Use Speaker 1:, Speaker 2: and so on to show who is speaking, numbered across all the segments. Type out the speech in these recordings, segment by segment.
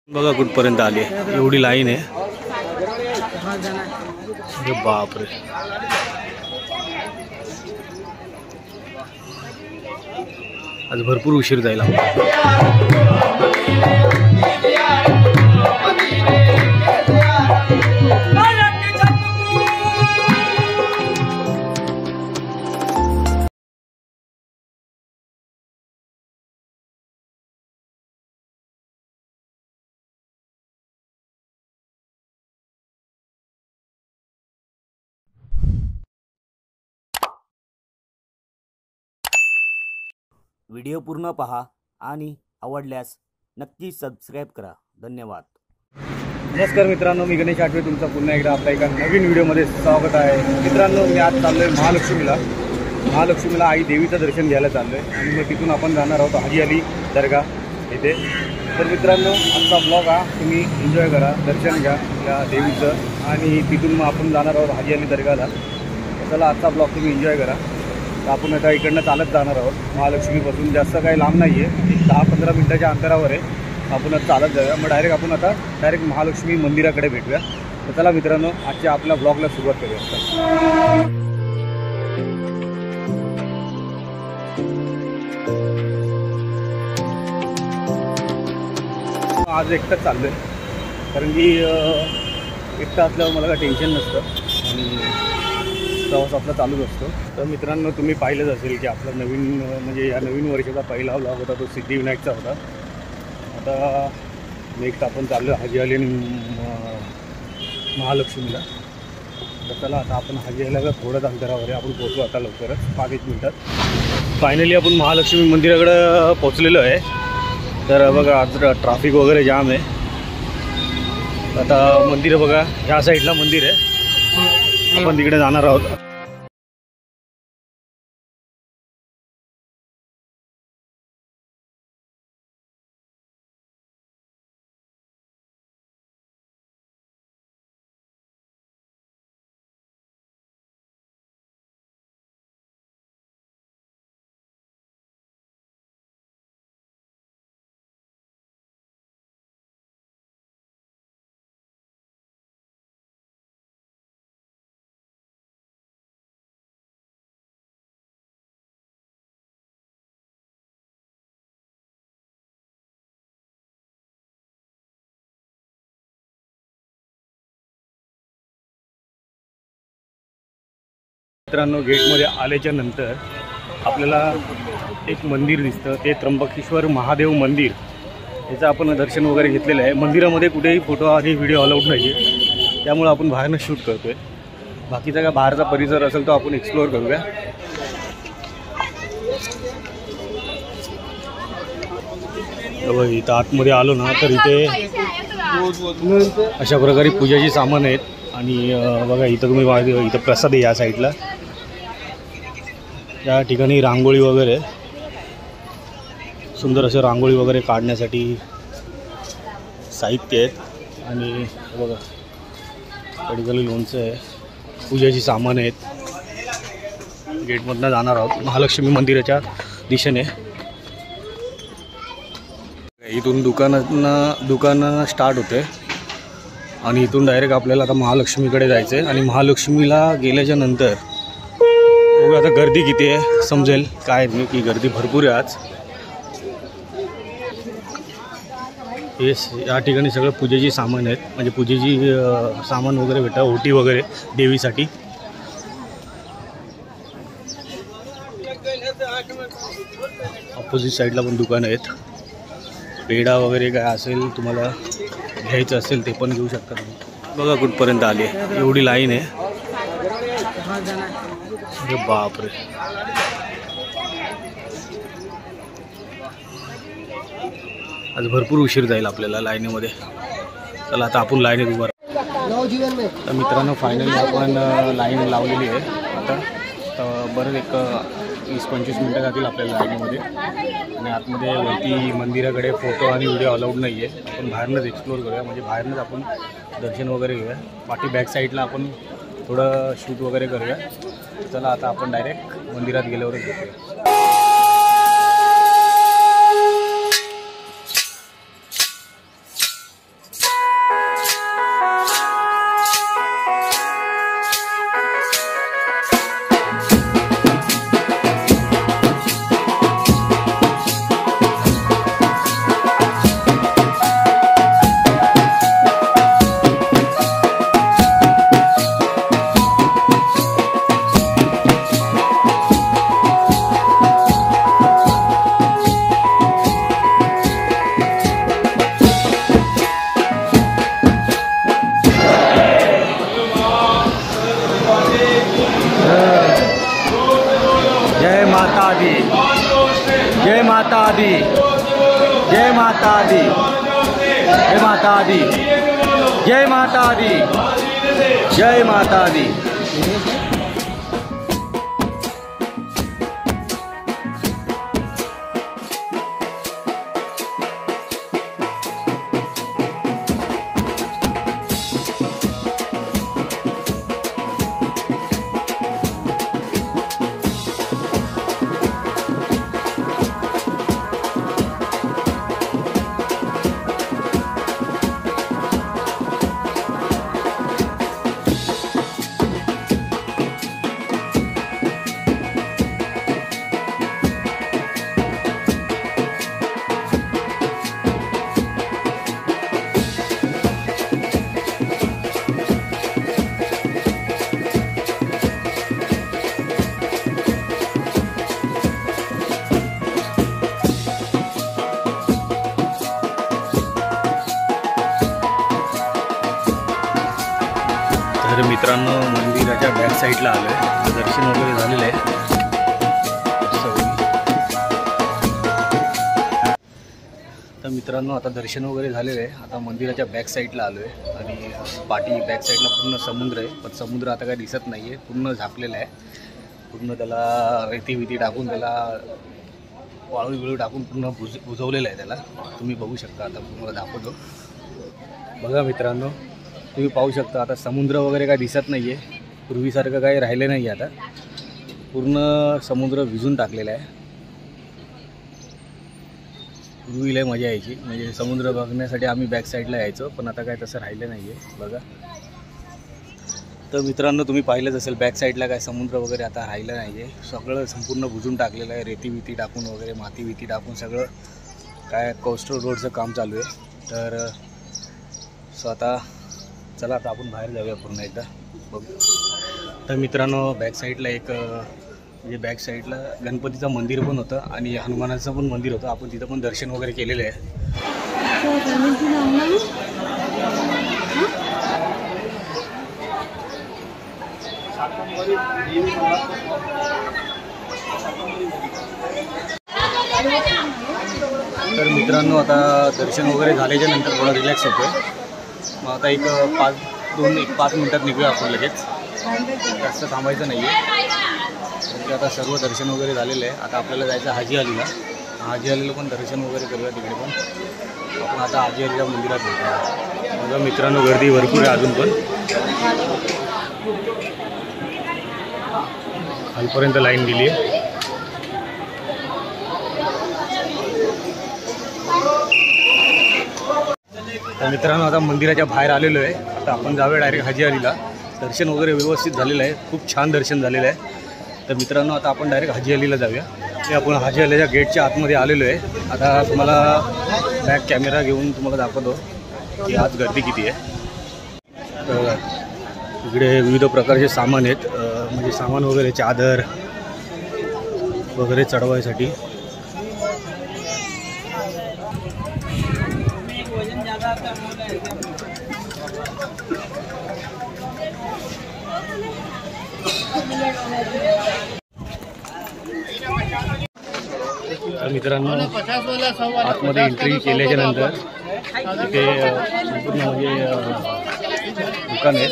Speaker 1: बघा कुठपर्यंत आली आहे, एवढी लाईन आहे. अरे बापरे, आज भरपूर उशीर जाईल.
Speaker 2: व्हिडिओ पूर्ण पहा आणि आवडल्यास नक्की सबस्क्राईब करा. धन्यवाद.
Speaker 1: नमस्कार मित्रांनो, मी गणेश आठवे तुमचं पुन्हा एकदा आपल्या एका नवीन व्हिडिओमध्ये स्वागत आहे. मित्रांनो, मी आज चाललो आहे महालक्ष्मीला आई देवीचं दर्शन घ्यायला चाललो आहे आणि मग तिथून आपण जाणार आहोत हाजी अली दर्गा येथे. तर मित्रांनो, आजचा ब्लॉग हा तुम्ही एन्जॉय करा, दर्शन घ्या या देवीचं आणि तिथून मग आपण जाणार आहोत हाजी अली दर्गाला. चला, आजचा ब्लॉग तुम्ही एन्जॉय करा. तर आपण आता इकडनं चालत जाणार आहोत महालक्ष्मीपासून. जास्त काही लांब नाही आहे, एक 10-15 मिनटाच्या अंतरावर आहे. आपण आता चालत जाऊया, मग आपण आता डायरेक्ट महालक्ष्मी मंदिराकडे भेटूया. तर चला मित्रांनो, आजच्या आपल्या ब्लॉगला सुरुवात करूया. आज एकटंच चाललो आहे, कारण की एकटं असल्यावर मला काही टेन्शन नसतं आणि प्रवास आपला चालूच असतो. तर मित्रांनो, तुम्ही पाहिलंच असेल की आपला नवीन म्हणजे या नवीन वर्षाचा पहिला ब्लॉग होता तो सिद्धिविनायकचा होता. आता नेक्स्ट आपण चाललो आहे हाजी अली महालक्ष्मीला. तर चला, आता आपण हाजी अलीला थोडंच अंतरावर आहे, आपण पोहोचू आता लवकरच 5-1 मिनटात. फायनली आपण महालक्ष्मी मंदिराकडं पोचलेलो आहे. तर बघा, आज ट्रॅफिक वगैरे जाम आहे. आता मंदिर बघा, ह्या साईडला मंदिर आहे, आपण तिकडे जाणार आहोत. मित्रांनो, गेटमध्ये आल्याच्या नंतर आपल्याला एक मंदिर दिसतं, ते त्र्यंबकेश्वर महादेव मंदिर. याचं आपण दर्शन वगैरे घेतलेलं आहे. मंदिरामध्ये कुठेही फोटो आणि व्हिडिओ अलाउड नाही आहे, त्यामुळे आपण बाहेरनं शूट करतो आहे. बाकीचा काय बाहेरचा परिसर असेल तो आपण एक्सप्लोअर करूया. इथं आतमध्ये आलो ना, तर इथे अशा प्रकारे पूजाची सामान आहेत. आणि बघा, इथं तुम्ही इथं प्रसाद आहे या साईडला. या ठिकाणी रांगोळी वगैरे, सुंदर असं रांगोळी वगैरे काढण्यासाठी साहित्य आहेत. आणि बघा, कढीतलं लोणचं आहे, पूजाची सामान आहेत. गेटमधनं जाणार आहोत महालक्ष्मी मंदिराच्या दिशेने. इथून दुकानं स्टार्ट होते आणि इथून डायरेक्ट आपल्याला आता महालक्ष्मीकडे जायचं आहे. आणि महालक्ष्मीला गेल्याच्या नंतर बघा, आता गर्दी किती आहे समजेल काय नाही, की गर्दी भरपूर आहे आज. हे या ठिकाणी सगळं पूजेची सामान आहेत, म्हणजे पूजेची सामान वगैरे भेटतात, ओटी वगैरे देवीसाठी. ऑपोजिट साईडला पण दुकानं आहेत. पेढा वगैरे काय असेल तुम्हाला घ्यायचं असेल ते पण घेऊ शकता तुम्ही. बघा कुठपर्यंत आली आहे, एवढी लाईन आहे. अरे बापरे, आज भरपूर उशीर जाईल आपल्याला लाईनीमध्ये. चला, आता आपण लाईनीत उभं राहू. तर मित्रांनो, फायनली आपण लाईन लावलेली आहे. आता बरं एक 20-25 मिनटं जातील आपल्याला लाईनीमध्ये. आणि आतमध्ये वरती मंदिराकडे फोटो आणि व्हिडिओ अलाउड नाही आहे, आपण बाहेरनंच एक्सप्लोअर करूया, म्हणजे बाहेरनंच आपण दर्शन वगैरे घेऊया. बाकी बॅक साईडला आपण थोडं शूट वगैरे करूया. चला, आता आपण डायरेक्ट मंदिरात गेल्यावरच भेटूया. जय माता दी, जय माता दी, जय माता दी. तर मित्रांनो मंदिराच्या बॅक साईडला आलो आहे. दर्शन वगैरे झालेलं आहे. तर मित्रांनो आता दर्शन वगैरे झालेलं आहे. आता मंदिराच्या बॅक साईडला आलो आहे आणि पाठी बॅक साईडला पूर्ण समुद्र आहे. पण समुद्र आता काय दिसत नाही आहे, पूर्ण झाकलेला आहे. पूर्ण त्याला रेती टाकून त्याला वाळू टाकून पूर्ण बुजवलेलं आहे त्याला. तुम्ही बघू शकता. आता पूर्ण दाखवतो. बघा मित्रांनो, तुम्ही पाहू शकता आता समुद्र वगैरे काय दिसत नाही आहे. पूर्वीसारखं काही राहिलं नाही आहे. आता पूर्ण समुद्र भिजून टाकलेला आहे. पूर्वी लय मजा यायची, म्हणजे समुद्र बघण्यासाठी आम्ही बॅक साईडला यायचो. पण आता काय तसं राहिलं नाही आहे. बघा तर मित्रांनो, तुम्ही पाहिलंच असेल बॅक साईडला काय समुद्र वगैरे आता राहिलं नाही आहे. सगळं संपूर्ण बुजून टाकलेलं आहे. रेती टाकून वगैरे माती टाकून सगळं काय कोस्टल रोडचं काम चालू आहे. तर आता चला आता आपण बाहेर जाऊया पूर्ण एकदा बघू. तर मित्रांनो बॅक साईडला एक म्हणजे बॅक साईडला गणपतीचं मंदिर पण होतं आणि हनुमानाचं पण मंदिर होतं. आपण तिथं पण दर्शन वगैरे केलेलं आहे. तर मित्रांनो आता दर्शन वगैरे झाल्याच्या नंतर थोडा रिलॅक्स होतो. मग आता एक 5 मिनटात निघूया आपण लगेच. जास्त थांबायचं नाही आहे. म्हणजे आता सर्व दर्शन वगैरे झालेलं आहे. आता आपल्याला जायचं हाजी अलीला. हाजी अलीला पण दर्शन वगैरे करूया तिकडे पण. आपण आता हाजी अलीच्या मंदिरात भेटूया. बघा मित्रांनो, गर्दी भरपूर आहे अजून पण. खालपर्यंत लाईन गेली आहे. तर मित्रांनो आता मंदिराच्या बाहेर आलेलो आहे. आता आपण जाऊया डायरेक्ट हाजी अलीला. दर्शन वगैरे व्यवस्थित झालेलं आहे. खूप छान दर्शन झालेलं आहे. तर मित्रांनो आता आपण डायरेक्ट हाजी अलीला जाऊया. हे आपण हाजी अलीच्या गेटच्या आतमध्ये आलेलो आहे. आता तुम्हाला बॅक कॅमेरा घेऊन तुम्हाला दाखवतो की आज गर्दी किती आहे. तर इकडे विविध प्रकारचे सामान आहेत. म्हणजे सामान वगैरे चादर वगैरे चढवायसाठी. तर मित्रांनो आतमध्ये एंट्री केल्याच्या नंतर तिथे संपूर्ण म्हणजे दुकान आहे.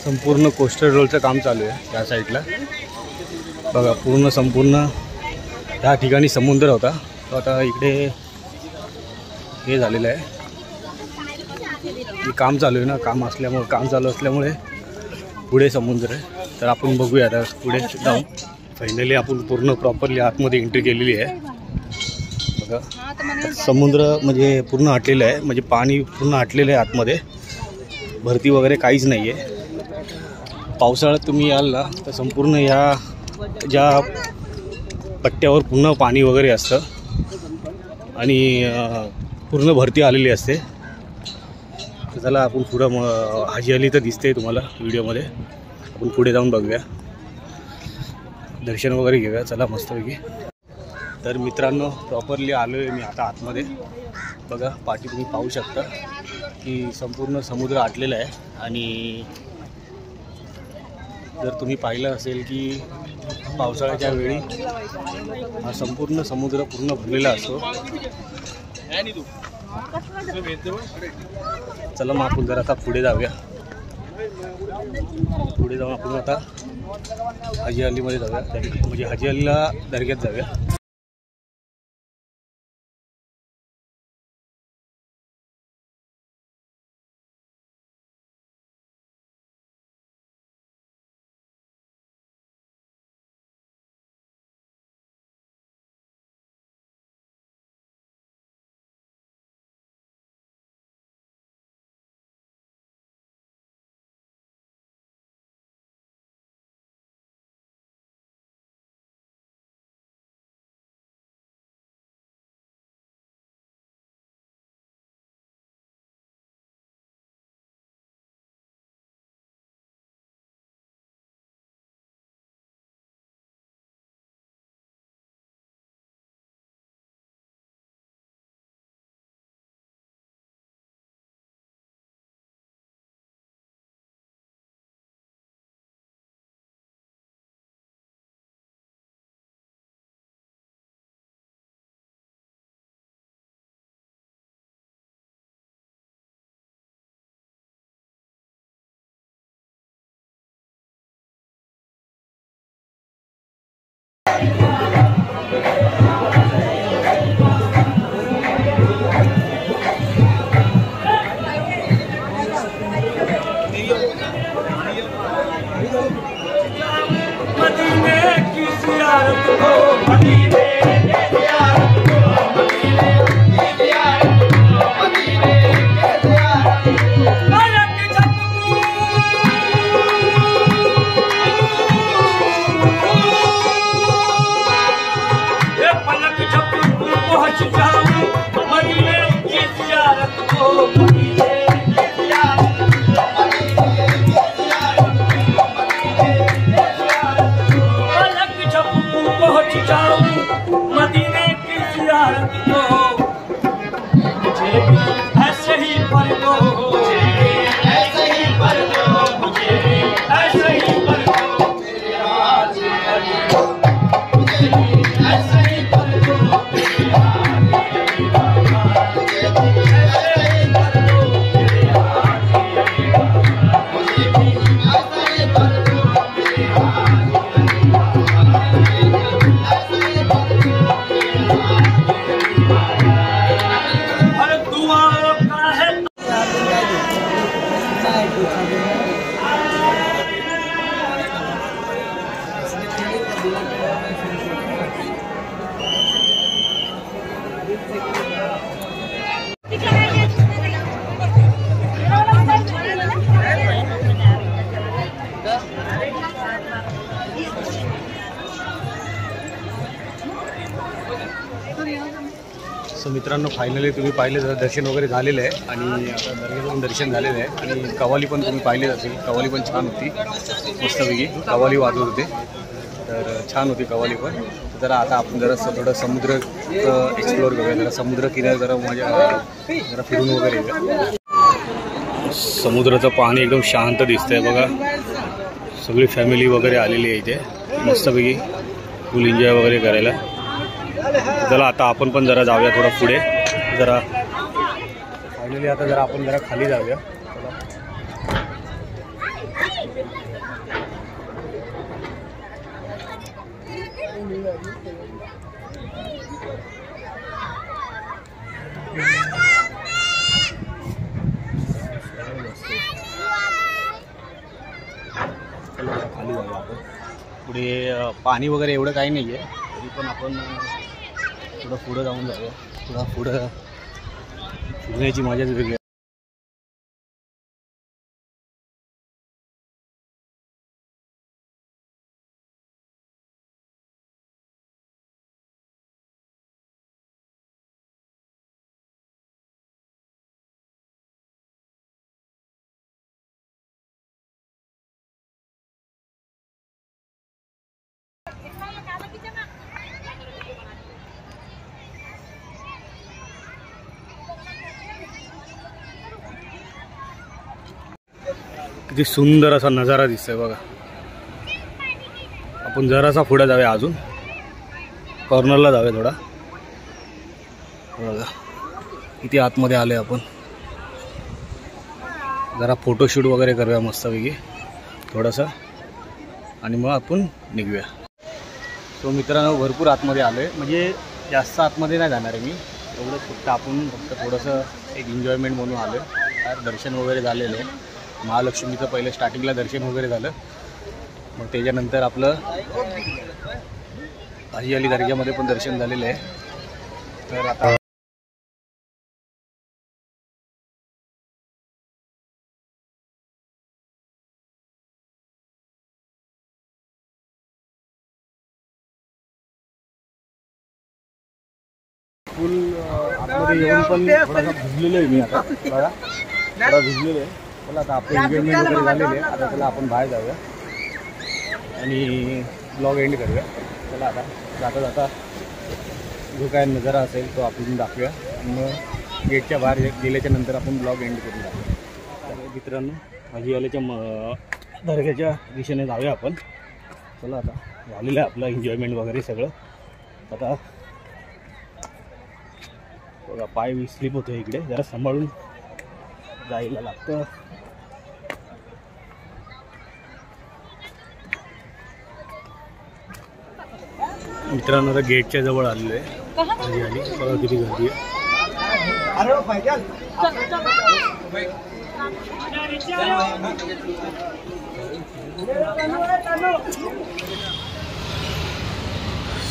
Speaker 1: संपूर्ण कोस्टल रोडचं काम चालू आहे त्या साईडला. बघा संपूर्ण त्या ठिकाणी समुद्र होता, तो आता इकडे हे झालेलं आहे. काम चालू आहे ना, काम चालू असल्यामुळे पुढे समुद्र आहे. तर आपण बघूया आता पुढे जाऊन. फायनली आपण पूर्ण प्रॉपरली आतमध्ये एंट्री केलेली आहे. बघा समुद्र म्हणजे पूर्ण आटलेलं आहे, म्हणजे पाणी पूर्ण आटलेलं आहे आतमध्ये. भरती वगैरे काहीच नाही आहे. पावसाळ्यात तुम्ही याल ना तर संपूर्ण या ज्या पट्ट्यावर पूर्ण पाणी वगैरे असतं आणि पूर्ण भरती आलेली असते. तर चला आपण पुढं हाजी अली तर दिसते तुम्हाला व्हिडिओमध्ये. आपण पुढे जाऊन बघूया, दर्शन वगैरे घेऊया. चला मस्तपैकी. तर मित्रांनो प्रॉपरली आलो आहे मी आता आतमध्ये. बघा पाठी तुम्ही पाहू शकता की संपूर्ण समुद्र आटलेला आहे. आणि जर तुम्ही पाहिलं असेल की पावसाळ्याच्या वेळी हा संपूर्ण समुद्र पूर्ण भरलेला असतो. चला मग आपण जरा आता पुढे जाऊया. पुढे जाऊन आपण आता हाजी अलीमध्ये जाऊया, म्हणजे हाजी अलीला दर्ग्यात जाऊया. सो मित्रांनो, फायनली तुम्ही पाहिले दर्शन वगैरे झालेलं आहे आणि आता दर्ग्याचं दर्शन झालेलं आहे आणि कव्वाली पण तुम्ही पाहिली असेल. कव्वाली पण छान होती, मस्तपैकी कव्वाली वाजवत होते, तर छान होती कव्वाली पण. जरा आता आपण जरा थोडं समुद्र एक्सप्लोअर करूया, जरा समुद्र किनारे जरा फिरून वगैरे येऊया. समुद्राचं पाणी एकदम शांत दिसतंय बघा. सगळी फॅमिली वगैरे आलेली आहे इथे मस्तपैकी फुल एन्जॉय वगैरे करायला. चला आता आपण पण जरा जाऊया थोडं पुढे. जरा फायनली आता जरा आपण जरा खाली जाऊया. खाली जाऊया आपण. पुढे पाणी वगैरे एवढं काही नाही आहे, तरी पण आपण थोडं पुढं जाऊन जाऊया. थोडं पुढं फिरण्याची मजाच वेगळी आहे. किती सुंदर असा नजारा दिसतोय बघा. आपण जरासा पुढे जाऊया, अजून कॉर्नरला जाऊया थोडा. बघा किती आतमध्ये आले आपण. जरा फोटोशूट वगैरे करूया मस्तपैकी थोडंसं आणि मग आपण निघूया. सो मित्रांनो भरपूर आतमध्ये आलो आहे, म्हणजे जास्त आतमध्ये नाही जाणार आहे मी, एवढंच फक्त आपण थोडंसं एक एन्जॉयमेंट म्हणून आलो आहे. दर्शन वगैरे झालेलं आहे. महालक्ष्मीचं पहिलं स्टार्टिंगला दर्शन वगैरे झालं, मग त्याच्यानंतर आपलं हाजी अली दर्ग्यामध्ये पण दर्शन झालेलं आहे. तर आता फुल आतमध्ये येऊन पण थोडासा भिजलेलो आहे मी आता. बघा थोडा भिजलेलो आहे. चला आता आपलं एन्जॉयमेंट वगैरे झालेलं आहे. आता चला आपण बाहेर जाऊया आणि ब्लॉग एंड करूया. चला आता जाता जाता जो काय नजारा असेल तो आपण दाखवूया. मग गेटच्या बाहेर गेल्याच्या नंतर आपण ब्लॉग एंड करून जाऊया. तर मित्रांनो हाजी अलीच्या दर्ग्याच्या दिशेने जाऊया आपण. चला आता झालेलं आहे आपलं एन्जॉयमेंट वगैरे सगळं. आता बघा पाय स्लिप होतो इकडे, जरा सांभाळून जायला लागतं. मित्रांनो आता गेटच्या जवळ आलेलो आहे. आली बघा किती गर्दी आहे.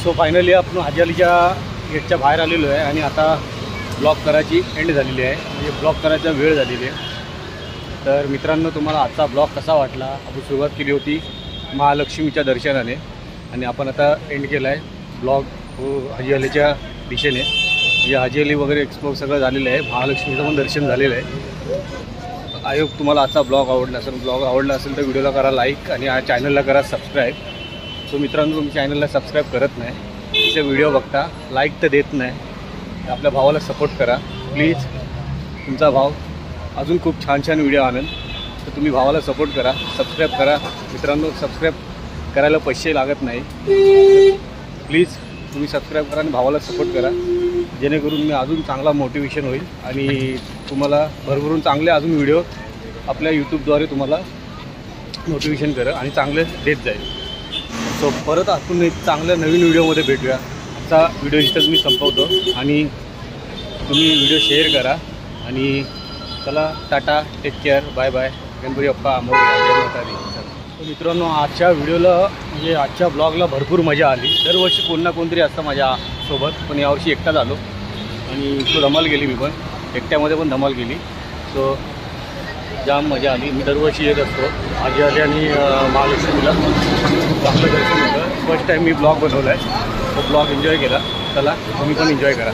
Speaker 1: सो फायनली आपण हाजी अलीच्या गेटच्या बाहेर आलेलो आहे आणि आता ब्लॉग करायची एंड झालेली आहे, म्हणजे ब्लॉग करायचा वेळ झालेली आहे. तर मित्रांनो तुम्हाला आजचा ब्लॉग कसा वाटला. आपण सुरुवात केली होती महालक्ष्मीच्या दर्शनाने आणि आपण आता एंड केला आहे ब्लॉग हाजी अलीच्या दिशेने. म्हणजे हाजी अली वगैरे एक्सप्लोर सगळं झालेलं आहे. महालक्ष्मीचं पण दर्शन झालेलं आहे. आय होप तुम्हाला आजचा ब्लॉग आवडला असेल. ब्लॉग आवडला असेल तर व्हिडिओला करा लाईक आणि या चॅनलला करा सबस्क्राईब. सो मित्रांनो तुम्ही चॅनलला सबस्क्राईब करत नाही, तिचे व्हिडिओ बघता लाईक तर देत नाही. आपल्या भावाला सपोर्ट करा प्लीज. तुमचा भाव अजून खूप छान छान व्हिडिओ आणेल, तर तुम्ही भावाला सपोर्ट करा, सबस्क्राईब करा. मित्रांनो सबस्क्राईब करायला पैसे लागत नाही, प्लीज तुम्ही सबस्क्राईब करा आणि भावाला सपोर्ट करा, जेणेकरून मी अजून चांगला मोटिवेशन होईल आणि तुम्हाला भरभरून चांगले अजून व्हिडिओ आपल्या यूट्यूबद्वारे तुम्हाला मोटिवेशन करा आणि चांगले देत जाईल. सो परत आपण एक चांगल्या नवीन व्हिडिओमध्ये भेटूया. आजचा व्हिडिओ इथंच मी संपवतो आणि तुम्ही व्हिडिओ शेअर करा आणि चला tata, take care, bye bye. Ganpati Bappa Morya. तर मित्रांनो आजच्या व्हिडिओला म्हणजे आजच्या ब्लॉगला भरपूर मजा आली. दरवर्षी कोण ना कोणतरी असतं माझ्यासोबत, पण यावर्षी एकटाच आलो आणि तो धमाल गेली. मी पण एकट्यामध्ये पण धमाल गेली. सो जाम मजा आली. मी दरवर्षी येत असतो हाजी अली आणि महालक्ष्मीला. चांगलं दर्शन होतं. फर्स्ट टाईम मी ब्लॉग बनवला आहे, तो ब्लॉग एन्जॉय केला. चला तुम्ही पण एन्जॉय करा.